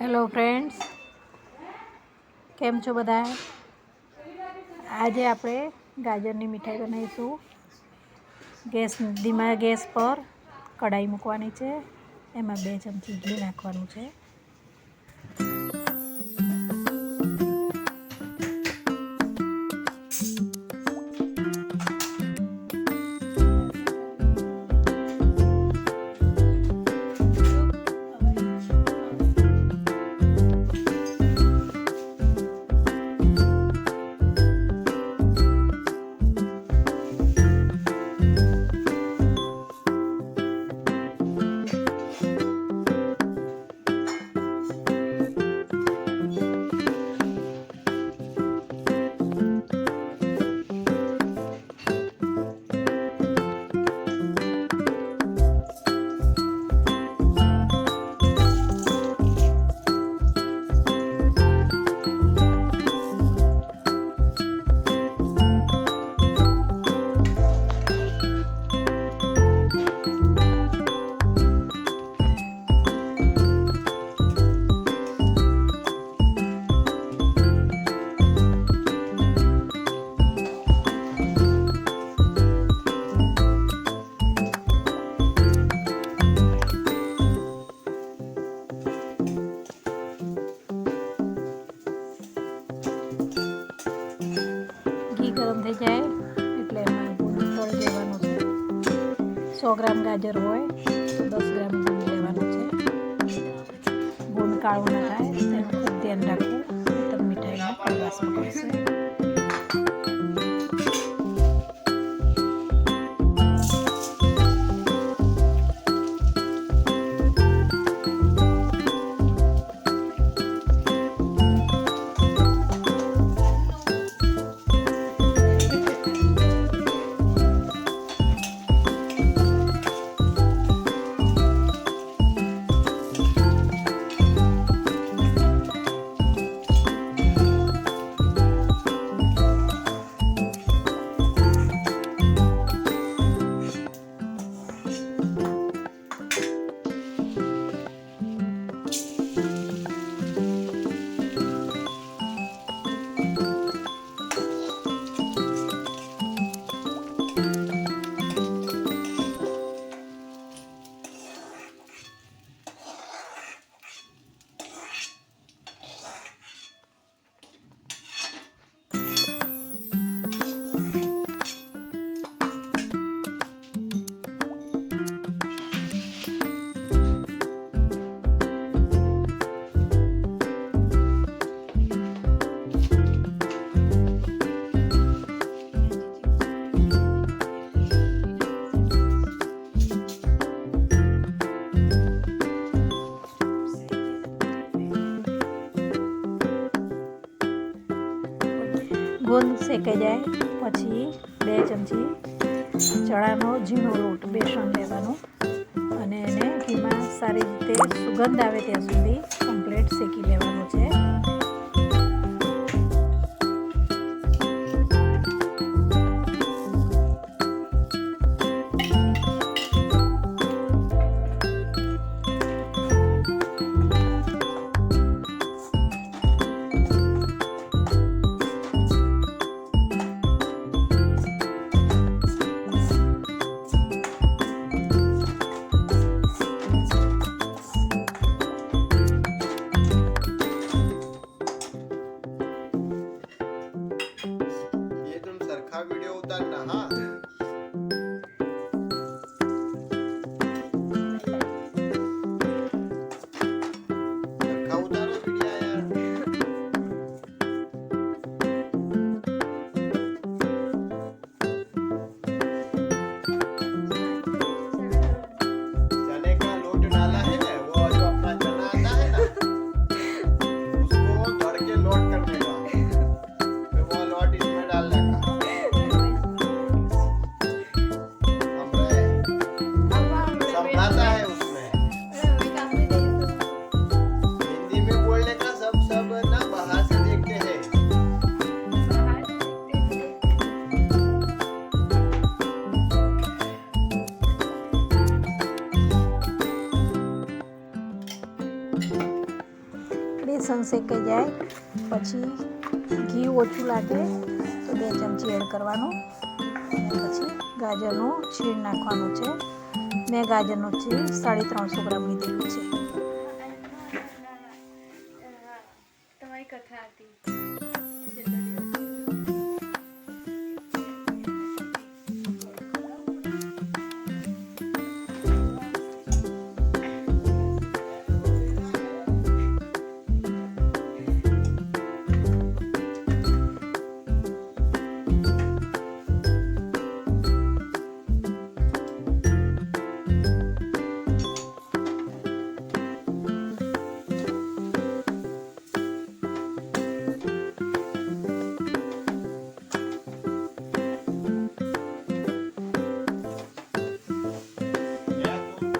Hello friends, કેમ છો બધા? આજે આપણે ગાજરની મીઠાઈ બનાવીશું. ધીમા ગેસ પર કઢાઈ મૂકવાની છે. એમાં 2 ચમચી ઘી નાખવાનું છે. ઘી ગરમ થઈ જાય એટલે એમાં ગુંદ તળી દેવાનું છે. 100 ગ્રામ ગાજર હોય તો 10 ગ્રામ ગુંદ લેવાનું છે. ગુંદ કાળું ના થાય તેનું ખૂબ ધ્યાન રાખવું, તો મીઠાઈમાં કડવાશ પકડશે. ગુંદ શેકાઈ જાય પછી 2 ચમચી ચણાનો ઝીણો લોટ બેસન લેવાનું અને એને ઘીમાં સારી રીતે સુગંધ આવે ત્યાં સુધી કમ્પ્લીટ શેકી લેવાનું છે. वीडियो उतारना हाँ બેસન શેકાઈ જાય પછી ઘી ઓછું લાગે તો 2 ચમચી એડ કરવાનું અને પછી ગાજરનું છીણ નાખવાનું છે. મેં ગાજરનું છીણ 350 ગ્રામ લીધેલું છે. તમારી કથા હતી.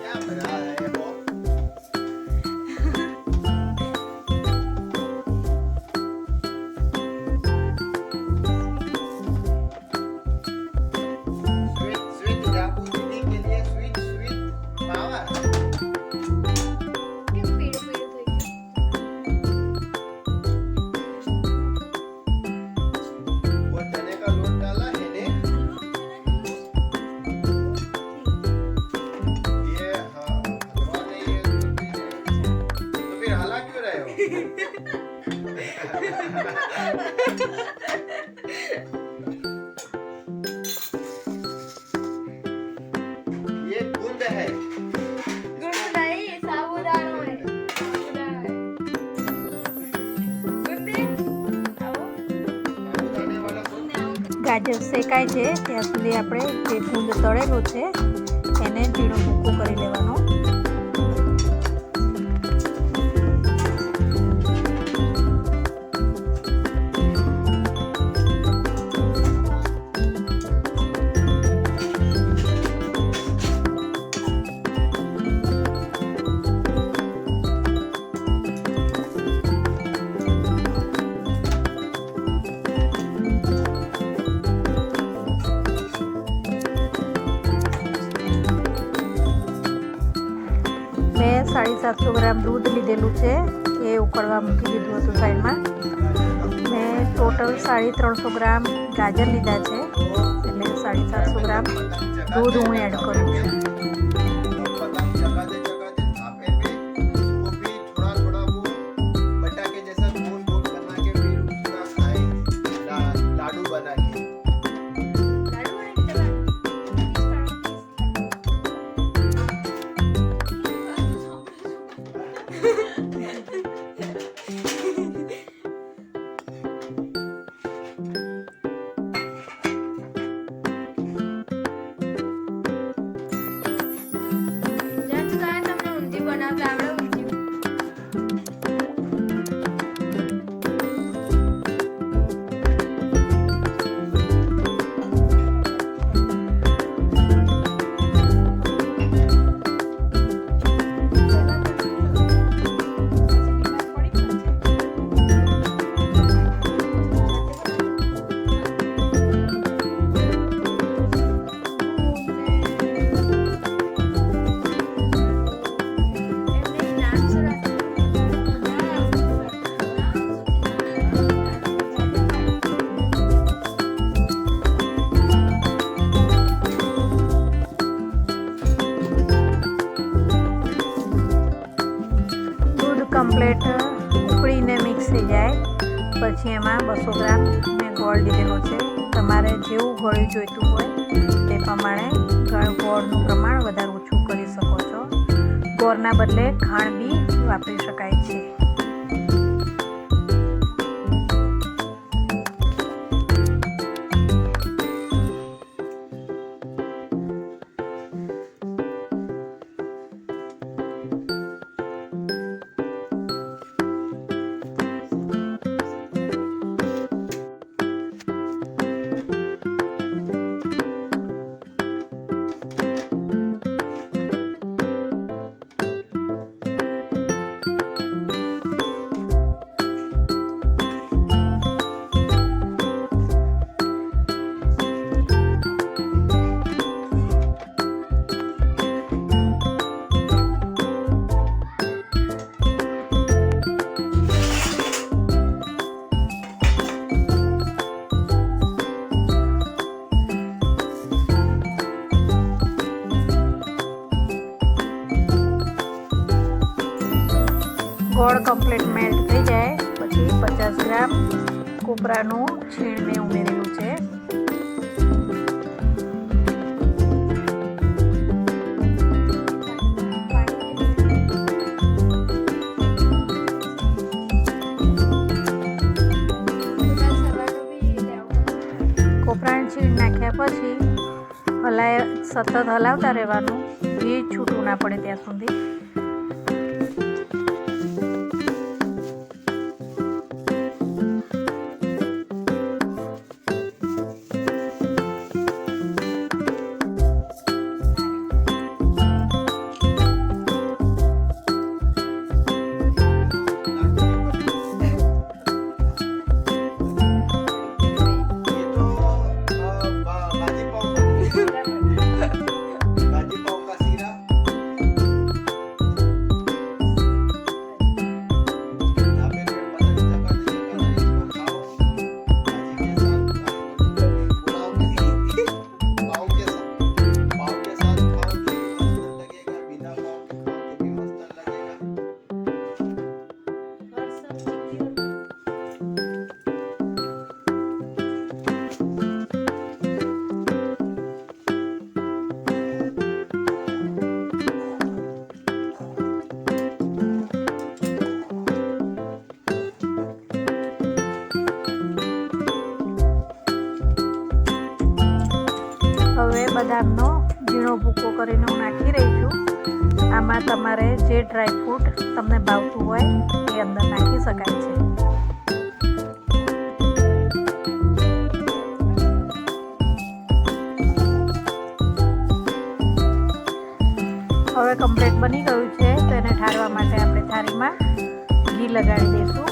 क्या बना रहे हो? स्वीट स्वीट जापू दीदी के लिए स्वीट स्वीट मावा. કેમ પીળું પીળું થઈ वो चने का लोट डाला है ने ये हाँ हलवा नहीं है तो फिर हाला क्यों रहे हो? ये बूंद है. ગુડ નહીં સાબુદાણો હે સાબુદાણો હે ગુંદે આવો साबुदाने वाला बूंद. ગાજર શેકાય છે ત્યાં સુધી આપણે જે ગુંદ તળેલું છે એને ઝીણું ભૂકું કરી લેવાનું. મેં 750 ગ્રામ દૂધ લીધેલું છે એ ઉકળવા મૂકી દીધું હતું સાઈડમાં. મેં ટોટલ 350 ગ્રામ ગાજર લીધા છે એટલે 750 ગ્રામ दूध હું એડ કરું છું. पतंग चकाते चकाते थापे पे उसको भी थोड़ा थोड़ा वो बट्टा के जैसा गोल गोल बना के फिर उसका खाए लाडू बना के. લાડુ હે કે તમને ઊંધી બનાવતા આવડે ઊંધી દૂધ કમ્પ્લેટ ઉકળીને મિક્સ થઈ જાય પછી એમાં 200 ગ્રામ મેં ગોળ લીધેલો છે. તમારે જેવું ગળ્યું જોઈતું હોય તે પ્રમાણે ગોળનું પ્રમાણ વધારે ઓછું કરી શકો છો. ગોળના બદલે ખાંડ બી વાપરી શકાય છે. ગોળ કમ્પ્લીટ મેલ્ટ થઈ જાય પછી 50 ગ્રામ કોપરાનું છીણ મેં ઉમેરેલું છે. કોપરાનું છીણ નાખ્યા પછી સતત હલાવતા રહેવાનું, ઘી છૂટું ના પડે ત્યાં સુધી. હવે બદામનો ઝીણો ભૂકો કરીને હું નાખી રહી છું. આમાં તમારે જે ડ્રાયફ્રૂટ તમને ભાવતું હોય એ અંદર નાખી શકાય છે. હવે કમ્પ્લીટ બની ગયું છે તો એને ઠારવા માટે આપણે થાળીમાં ઘી લગાડી દઈશું.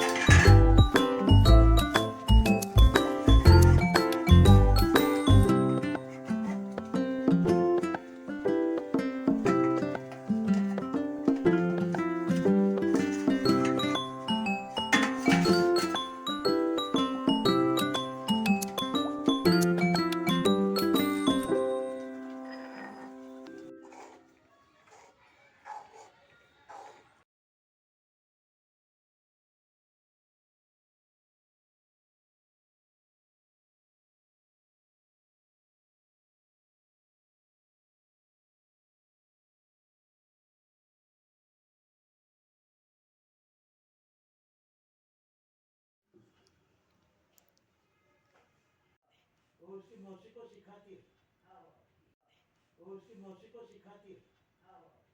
उसकी मौसी को सिखाती है।